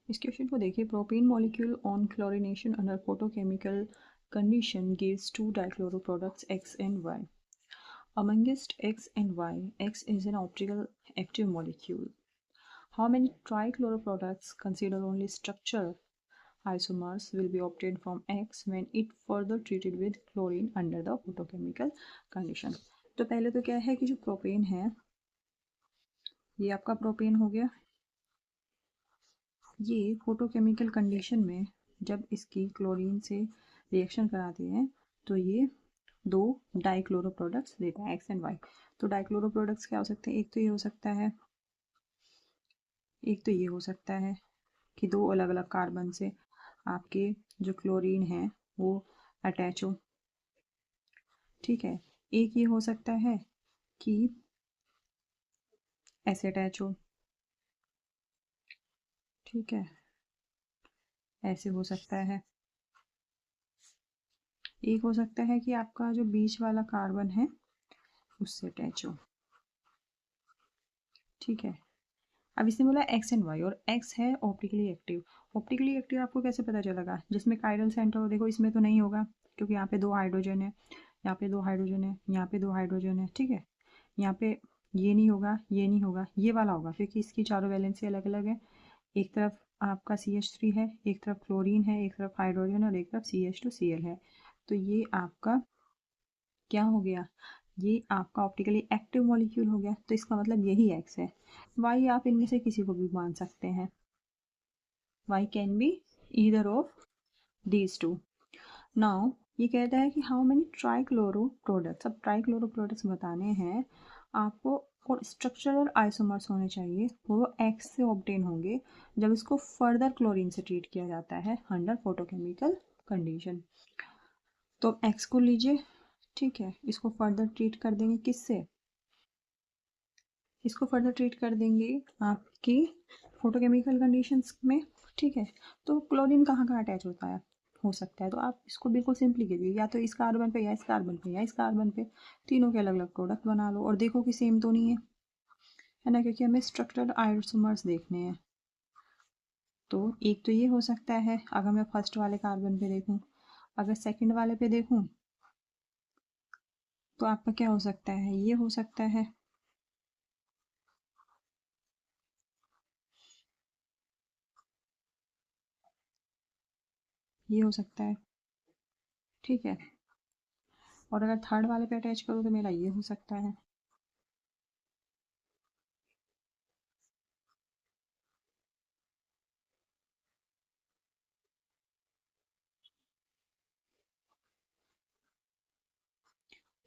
इस क्वेश्चन को देखिए, propane molecule on chlorination under photochemical condition gives two dichloro products X and Y. Amongst X and Y, X is an optical active molecule. How many trichloro products considered only structural isomers will be obtained from X when it further treated with chlorine under the photochemical condition? तो पहले तो क्या है कि जो propane है, ये आपका प्रोपेन हो गया। ये फोटोकेमिकल कंडीशन में जब इसकी क्लोरीन से रिएक्शन कराते हैं तो ये दो डाइक्लोरो प्रोडक्ट्स देता है एक्स एंड वाई। तो डाइक्लोरो प्रोडक्ट्स क्या हो सकते हैं? एक तो ये हो सकता है, एक तो ये हो सकता है कि दो अलग अलग कार्बन से आपके जो क्लोरीन है वो अटैच हो, ठीक है। एक ये हो सकता है कि ऐसे अटैच हो, ठीक है, ऐसे हो सकता है। एक हो सकता है कि आपका जो बीच वाला कार्बन है उससे अटैच हो, ठीक है। अब इसने बोला एक्स एंड वाई, और एक्स है ऑप्टिकली एक्टिव। ऑप्टिकली एक्टिव आपको कैसे पता चलेगा? जिसमें कायरल सेंटर हो, देखो इसमें तो नहीं होगा क्योंकि यहाँ पे दो हाइड्रोजन है, यहाँ पे दो हाइड्रोजन है, यहाँ पे दो हाइड्रोजन है, ठीक है। यहाँ पे ये नहीं होगा, ये नहीं होगा, ये वाला होगा क्योंकि इसकी चारों वैलेंसी अलग अलग है। एक तरफ आपका CH3 है, एक तरफ क्लोरीन है, एक तरफ हाइड्रोजन और एक तरफ CH2Cl है। तो ये आपका क्या हो गया? ये आपका ऑप्टिकली एक्टिव मॉलिक्यूल हो गया। तो इसका मतलब यही एक्स है। वाई आप इनमें से किसी को भी मान सकते हैं। Y can be either of these two. Now ये कहता है कि हाउ मेनी ट्राइक्लोरो प्रोडक्ट्स। अब ट्राइक्लोरो प्रोडक्ट्स बताने हैं आपको, और स्ट्रक्चरल आइसोमर्स होने चाहिए, वो एक्स से ऑब्टेन होंगे जब इसको फर्दर क्लोरीन से ट्रीट किया जाता है अंडर फोटोकेमिकल कंडीशन। तो एक्स को लीजिए, ठीक है, इसको फर्दर ट्रीट कर देंगे किससे? इसको फर्दर ट्रीट कर देंगे आपकी फोटोकेमिकल कंडीशंस में, ठीक है। तो क्लोरीन कहाँ कहाँ अटैच होता है, हो सकता है, तो आप इसको बिल्कुल सिंपली कीजिए, या तो इस कार्बन पे या इस कार्बन पे या इस कार्बन पे, तीनों के अलग अलग प्रोडक्ट बना लो और देखो कि सेम तो नहीं है ना, क्योंकि हमें स्ट्रक्चरल आइसोमर्स देखने हैं। तो एक तो ये हो सकता है, अगर मैं फर्स्ट वाले कार्बन पे देखूं, अगर सेकंड वाले पे देखूं तो आपका क्या हो सकता है? ये हो सकता है, ये हो सकता है, ठीक है। और अगर थर्ड वाले पे अटैच करूँ तो मेरा ये हो सकता है।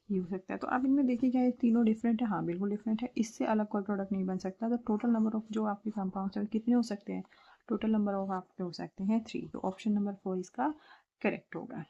ये हो सकता है। तो आप इनमें देखिए क्या ये तीनों डिफरेंट है? हाँ बिल्कुल डिफरेंट है, इससे अलग कोई प्रोडक्ट नहीं बन सकता। तो टोटल नंबर ऑफ जो आपके कंपाउंड्स है कितने हो सकते हैं? टोटल नंबर ऑफ आपके हो सकते हैं 3। तो ऑप्शन नंबर 4 इसका करेक्ट होगा।